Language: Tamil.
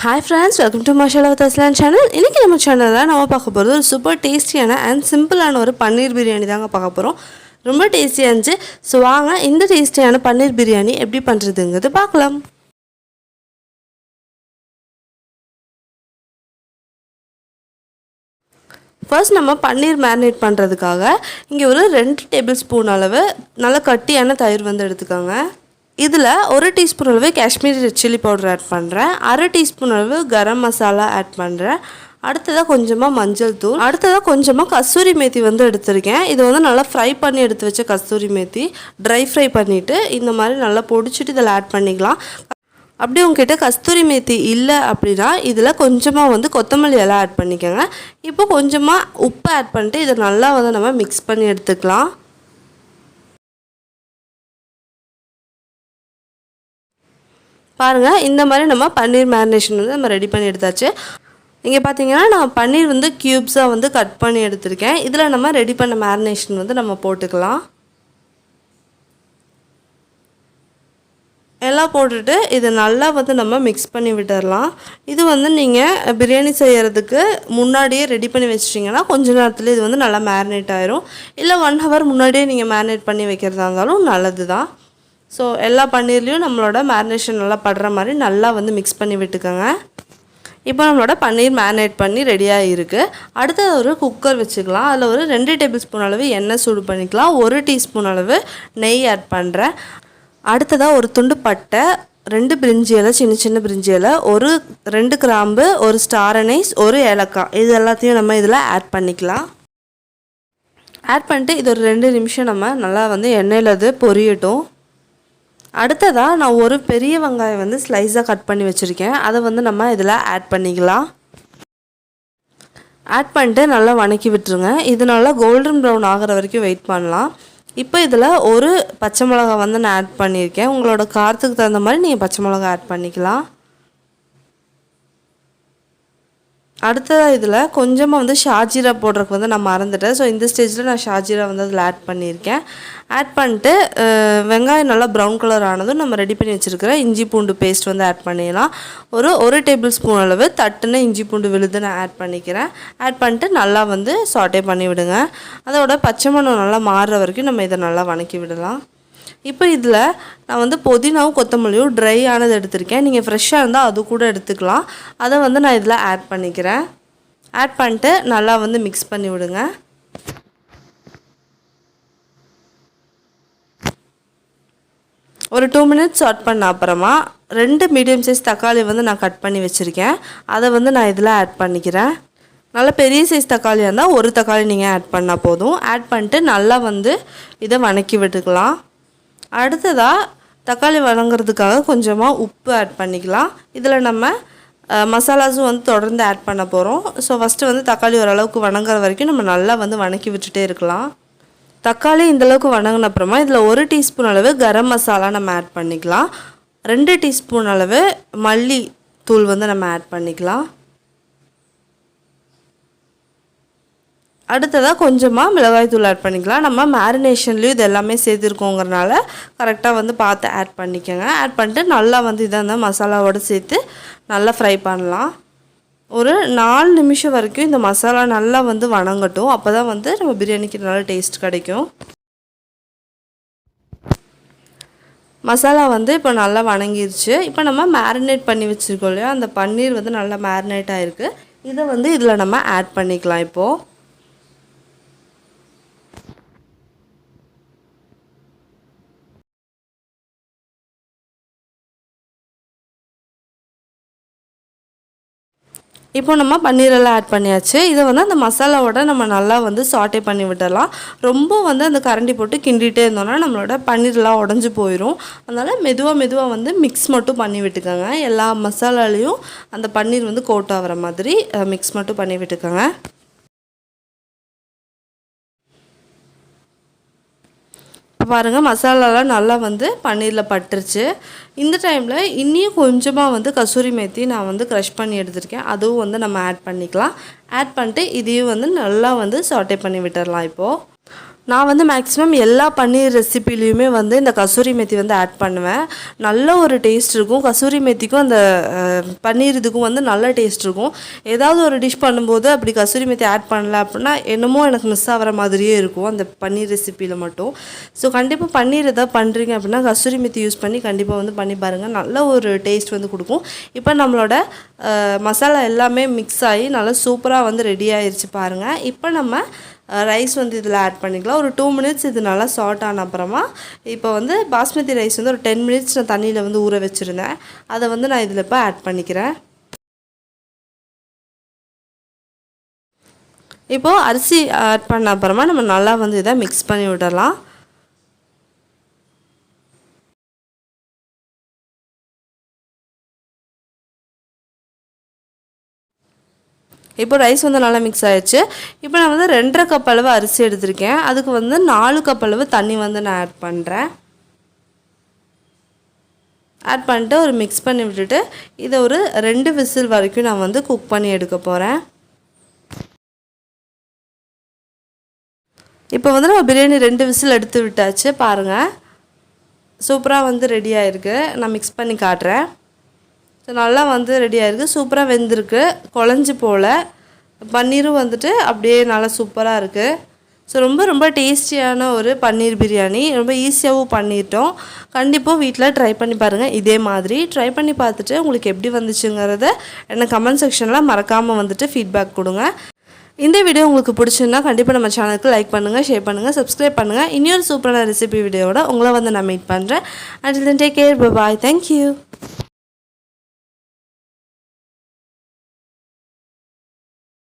Hi friends, welcome to my Salvakhabeer channel. இன்னைக்கு நம்ம சேனல்ல நாம பார்க்க போறது ஒரு சூப்பர் டேஸ்டியான அண்ட் சிம்பிளான ஒரு பன்னீர் பிரியாணி தாங்க பார்க்க போறோம். ரொம்ப டேஸ்டியா இருந்துச்சு. சோ வாங்க இந்த டேஸ்டியான பன்னீர் பிரியாணி எப்படி பண்றதுங்கிறது பார்க்கலாம். ஃபர்ஸ்ட் நம்ம பன்னீர் மேரினேட் பண்றதுக்காக இங்க ஒரு 2 டேபிள்ஸ்பூன் அளவு நல்ல கட்டியான தயிர் வந்து எடுத்துக்கோங்க. இதில் 1 டீஸ்பூன் அளவு Kashmiri red chilli powder add பண்ணுறேன். 1/2 டீஸ்பூன் அளவு கரம் மசாலா ஆட் பண்ணுறேன். அடுத்ததாக கொஞ்சமாக மஞ்சள் தூள், அடுத்ததாக கொஞ்சமாக கஸ்தூரி மேத்தி வந்து எடுத்திருக்கேன். இது வந்து நல்லா ஃப்ரை பண்ணி எடுத்து வச்ச கஸ்தூரி மேத்தி, ட்ரை ஃப்ரை பண்ணிவிட்டு இந்த மாதிரி நல்லா பொடிச்சிட்டு இதில் ஆட் பண்ணிக்கலாம். அப்படி உங்ககிட்ட கஸ்தூரி மேத்தி இல்லை அப்படின்னா இதில் கொஞ்சமாக வந்து கொத்தமல்லி எல்லாம் ஆட் பண்ணிக்கோங்க. இப்போ கொஞ்சமாக உப்பு ஆட் பண்ணிட்டு இதை நல்லா வந்து நம்ம மிக்ஸ் பண்ணி எடுத்துக்கலாம். பாருங்கள், இந்த மாதிரி நம்ம பன்னீர் மேரினேஷன் வந்து நம்ம ரெடி பண்ணி எடுத்தாச்சு. இங்கே பார்த்தீங்கன்னா நான் பன்னீர் வந்து க்யூப்ஸாக வந்து கட் பண்ணி எடுத்திருக்கேன். இதில் நம்ம ரெடி பண்ண மேரினேஷன் வந்து நம்ம போட்டுக்கலாம். எல்லாம் போட்டுட்டு இதை நல்லா வந்து நம்ம மிக்ஸ் பண்ணி விட்டுடலாம். இது வந்து நீங்கள் பிரியாணி செய்கிறதுக்கு முன்னாடியே ரெடி பண்ணி வச்சிட்டிங்கன்னா கொஞ்ச நேரத்தில் இது வந்து நல்லா மேரினேட் ஆயிரும். இல்லை 1 ஹவர் முன்னாடியே நீங்கள் மேரினேட் பண்ணி வைக்கிறதா இருந்தாலும் நல்லது தான். ஸோ எல்லா பன்னீர்லேயும் நம்மளோட மேரினேஷன் நல்லா படுற மாதிரி நல்லா வந்து மிக்ஸ் பண்ணி விட்டுக்கோங்க. இப்போ நம்மளோட பன்னீர் மேரினேட் பண்ணி ரெடியாக இருக்குது. அடுத்தது ஒரு குக்கர் வச்சுக்கலாம். அதில் ஒரு 2 டேபிள்ஸ்பூன் அளவு எண்ணெய் சூடு பண்ணிக்கலாம். 1 டீஸ்பூன் அளவு நெய் ஆட் பண்ணுறேன். அடுத்ததாக ஒரு துண்டு பட்டை, 2 பிரிஞ்சி இலை, சின்ன சின்ன பிரிஞ்சி இலை, 2 கிராம்பு, 1 ஸ்டார் அனைஸ், 1 ஏலக்காய், இது எல்லாத்தையும் நம்ம இதில் ஆட் பண்ணிக்கலாம். ஆட் பண்ணிட்டு இது ஒரு 2 நிமிஷம் நம்ம நல்லா வந்து எண்ணெயில் அது பொரியட்டும். அடுத்ததாக நான் ஒரு பெரிய வெங்காயம் வந்து ஸ்லைஸாக கட் பண்ணி வச்சுருக்கேன். அதை வந்து நம்ம இதில் ஆட் பண்ணிக்கலாம். ஆட் பண்ணிட்டு நல்லா வணக்கி விட்டுருங்க. இது நல்லா கோல்டன் ப்ரௌன் ஆகிற வரைக்கும் வெயிட் பண்ணலாம். இப்போ இதில் ஒரு பச்சை மிளகா வந்து நான் ஆட் பண்ணியிருக்கேன். உங்களோட காரத்துக்கு தகுந்த மாதிரி நீங்கள் பச்சை மிளகா ஆட் பண்ணிக்கலாம். அடுத்ததாக இதில் கொஞ்சமாக வந்து ஷாஜீரா போடுறதுக்கு வந்து நான் மறந்துட்டேன். ஸோ இந்த ஸ்டேஜில் நான் ஷாஜீரா வந்து அதில் ஆட் பண்ணியிருக்கேன். ஆட் பண்ணிட்டு வெங்காயம் நல்லா ப்ரௌன் கலர் ஆனதும் நம்ம ரெடி பண்ணி வச்சுருக்கிற இஞ்சி பூண்டு பேஸ்ட் வந்து ஆட் பண்ணிடலாம். ஒரு டேபிள் ஸ்பூன் அளவு தட்டுன இஞ்சி பூண்டு விழுது நான் ஆட் பண்ணிக்கிறேன். ஆட் பண்ணிட்டு நல்லா வந்து சாட்டே பண்ணி விடுங்க. அதோட பச்சை மணம் நல்லா மாறுற வரைக்கும் நம்ம இதை நல்லா வணக்கி விடலாம். இப்போ இதில் நான் வந்து புதினாவும் கொத்தமல்லியும் ட்ரை ஆனது எடுத்திருக்கேன். நீங்கள் ஃப்ரெஷ்ஷாக இருந்தால் அது கூட எடுத்துக்கலாம். அதை வந்து நான் இதில் ஆட் பண்ணிக்கிறேன். ஆட் பண்ணிட்டு நல்லா வந்து மிக்ஸ் பண்ணி விடுங்க. ஒரு 2 மினிட்ஸ் ஆட் பண்ண அப்புறமா 2 மீடியம் சைஸ் தக்காளி வந்து நான் கட் பண்ணி வச்சுருக்கேன். அதை வந்து நான் இதில் ஆட் பண்ணிக்கிறேன். நல்ல பெரிய சைஸ் தக்காளியாக இருந்தால் ஒரு தக்காளி நீங்கள் ஆட் பண்ணால் போதும். ஆட் பண்ணிட்டு நல்லா வந்து இதை வணக்கி விட்டுக்கலாம். அடுத்ததாக தக்காளி வதங்கிறதுக்காக கொஞ்சமாக உப்பு ஆட் பண்ணிக்கலாம். இதில் நம்ம மசாலாஸும் வந்து தொடர்ந்து ஆட் பண்ண போகிறோம். ஸோ ஃபஸ்ட்டு வந்து தக்காளி ஓரளவுக்கு வணங்குற வரைக்கும் நம்ம நல்லா வந்து வணக்கி விட்டுட்டே இருக்கலாம். தக்காளி இந்தளவுக்கு வணங்கின அப்புறமா இதில் 1 டீஸ்பூன் அளவு கரம் மசாலா நம்ம ஆட் பண்ணிக்கலாம். 2 டீஸ்பூன் அளவு மல்லி தூள் வந்து நம்ம ஆட் பண்ணிக்கலாம். அடுத்ததாக கொஞ்சமாக மிளகாய் தூள் ஆட் பண்ணிக்கலாம். நம்ம மேரினேஷன்லேயும் இது எல்லாமே சேர்த்துருக்கோங்கிறனால கரெக்டாக வந்து பார்த்து ஆட் பண்ணிக்கோங்க. ஆட் பண்ணிட்டு நல்லா வந்து இதை அந்த மசாலாவோடு சேர்த்து நல்லா ஃப்ரை பண்ணலாம். ஒரு 4 நிமிஷம் வரைக்கும் இந்த மசாலா நல்லா வந்து வணங்கட்டும். அப்போ தான் வந்து நம்ம பிரியாணிக்கு நல்லா டேஸ்ட் கிடைக்கும். மசாலா வந்து இப்போ நல்லா வணங்கிருச்சு. இப்போ நம்ம மேரினேட் பண்ணி வச்சுருக்கோம் இல்லையா, அந்த பன்னீர் வந்து நல்லா மேரினேட் ஆகிருக்கு. இதை வந்து இதில் நம்ம ஆட் பண்ணிக்கலாம். இப்போது நம்ம பன்னீரெல்லாம் ஆட் பண்ணியாச்சு. இதை வந்து அந்த மசாலாவோட நம்ம நல்லா வந்து சாட்டே பண்ணி விட்டுடலாம். ரொம்ப வந்து அந்த கரண்டி போட்டு கிண்டிகிட்டே இருந்தோம்னா நம்மளோட பன்னீர்லாம் உடஞ்சி போயிடும். அதனால் மெதுவாக வந்து மிக்ஸ் மட்டும் பண்ணி விட்டுக்கோங்க. எல்லா மசாலாலையும் அந்த பன்னீர் வந்து கோட் ஆகிற மாதிரி மிக்ஸ் மட்டும் பண்ணி விட்டுக்கோங்க. பாருங்கள், மசாலாலாம் நல்லா வந்து பன்னீரில் பட்டுருச்சு. இந்த டைமில் இன்னும் கொஞ்சமாக வந்து கசூரி மேத்தி நான் வந்து க்ரஷ் பண்ணி எடுத்துருக்கேன். அதுவும் வந்து நம்ம ஆட் பண்ணிக்கலாம். ஆட் பண்ணிட்டு இதையும் வந்து நல்லா வந்து சாட்டே பண்ணி விட்டுடலாம். இப்போது நான் வந்து மேக்ஸிமம் எல்லா பன்னீர் ரெசிபிலையுமே வந்து இந்த கசூரி மேத்தி வந்து ஆட் பண்ணுவேன். நல்ல ஒரு டேஸ்ட் இருக்கும். கசூரி மேத்திக்கும் அந்த பன்னீர் இதுக்கும் வந்து நல்ல டேஸ்ட் இருக்கும். ஏதாவது ஒரு டிஷ் பண்ணும்போது அப்படி கசூரி மேத்தி ஆட் பண்ணல அப்படின்னா என்னமோ எனக்கு மிஸ் ஆகிற மாதிரியே இருக்கும் அந்த பன்னீர் ரெசிப்பியில் மட்டும். ஸோ கண்டிப்பாக பன்னீர் எதாவது பண்ணுறீங்க அப்படின்னா கசூரி மேத்தி யூஸ் பண்ணி கண்டிப்பாக வந்து பண்ணி பாருங்கள். நல்ல ஒரு டேஸ்ட் வந்து கொடுக்கும். இப்போ நம்மளோட மசாலா எல்லாமே மிக்ஸ் ஆகி நல்லா சூப்பராக வந்து ரெடி ஆயிடுச்சு பாருங்கள். இப்போ நம்ம ரைஸ் வந்து இதில் ஆட் பண்ணிக்கலாம். ஒரு 2 மினிட்ஸ் இது நல்லா சால்ட் ஆன அப்புறமா இப்போ வந்து பாஸ்மதி ரைஸ் வந்து ஒரு 10 மினிட்ஸ் நான் தண்ணியில் வந்து ஊற வச்சுருந்தேன். அதை வந்து நான் இதில் இப்போ ஆட் பண்ணிக்கிறேன். இப்போது அரிசி ஆட் பண்ண அப்புறமா நம்ம நல்லா வந்து இதை மிக்ஸ் பண்ணி விடலாம். இப்போ ரைஸ் வந்து நல்லா மிக்ஸ் ஆகிடுச்சு. இப்போ நான் வந்து 2.5 கப் அளவு அரிசி எடுத்திருக்கேன். அதுக்கு வந்து 4 கப் அளவு தண்ணி வந்து நான் ஆட் பண்ணுறேன். ஆட் பண்ணிட்டு ஒரு மிக்ஸ் பண்ணி விட்டுட்டு இதை ஒரு 2 விசில் வரைக்கும் நான் வந்து குக் பண்ணி எடுக்க போகிறேன். இப்போ வந்து நம்ம பிரியாணி 2 விசில் எடுத்து விட்டாச்சு பாருங்கள். சூப்பராக வந்து ரெடி ஆகிருக்கு. நான் மிக்ஸ் பண்ணி காட்டுறேன். ஸோ நல்லா வந்து ரெடி ஆகிருக்கு. சூப்பராக வெந்திருக்கு. குழஞ்சி போல் பன்னீரும் வந்துட்டு அப்படியே நல்லா சூப்பராக இருக்குது. ஸோ ரொம்ப டேஸ்டியான ஒரு பன்னீர் பிரியாணி. ரொம்ப ஈஸியாகவும் பண்ணிட்டோம். கண்டிப்பாக வீட்டில் ட்ரை பண்ணி பாருங்கள். இதே மாதிரி ட்ரை பண்ணி பார்த்துட்டு உங்களுக்கு எப்படி வந்துச்சுங்கிறத எனக்கு கமெண்ட் செக்ஷனில் மறக்காமல் வந்துட்டு ஃபீட்பேக் கொடுங்க. இந்த வீடியோ உங்களுக்கு பிடிச்சிருந்தா கண்டிப்பாக நம்ம சேனலுக்கு லைக் பண்ணுங்கள், ஷேர் பண்ணுங்கள், சப்ஸ்கிரைப் பண்ணுங்கள். இன்னொரு சூப்பரான ரெசிபி வீடியோவோட உங்களை வந்து நான் மீட் பண்ணுறேன். until then take care, bye bye, thank you.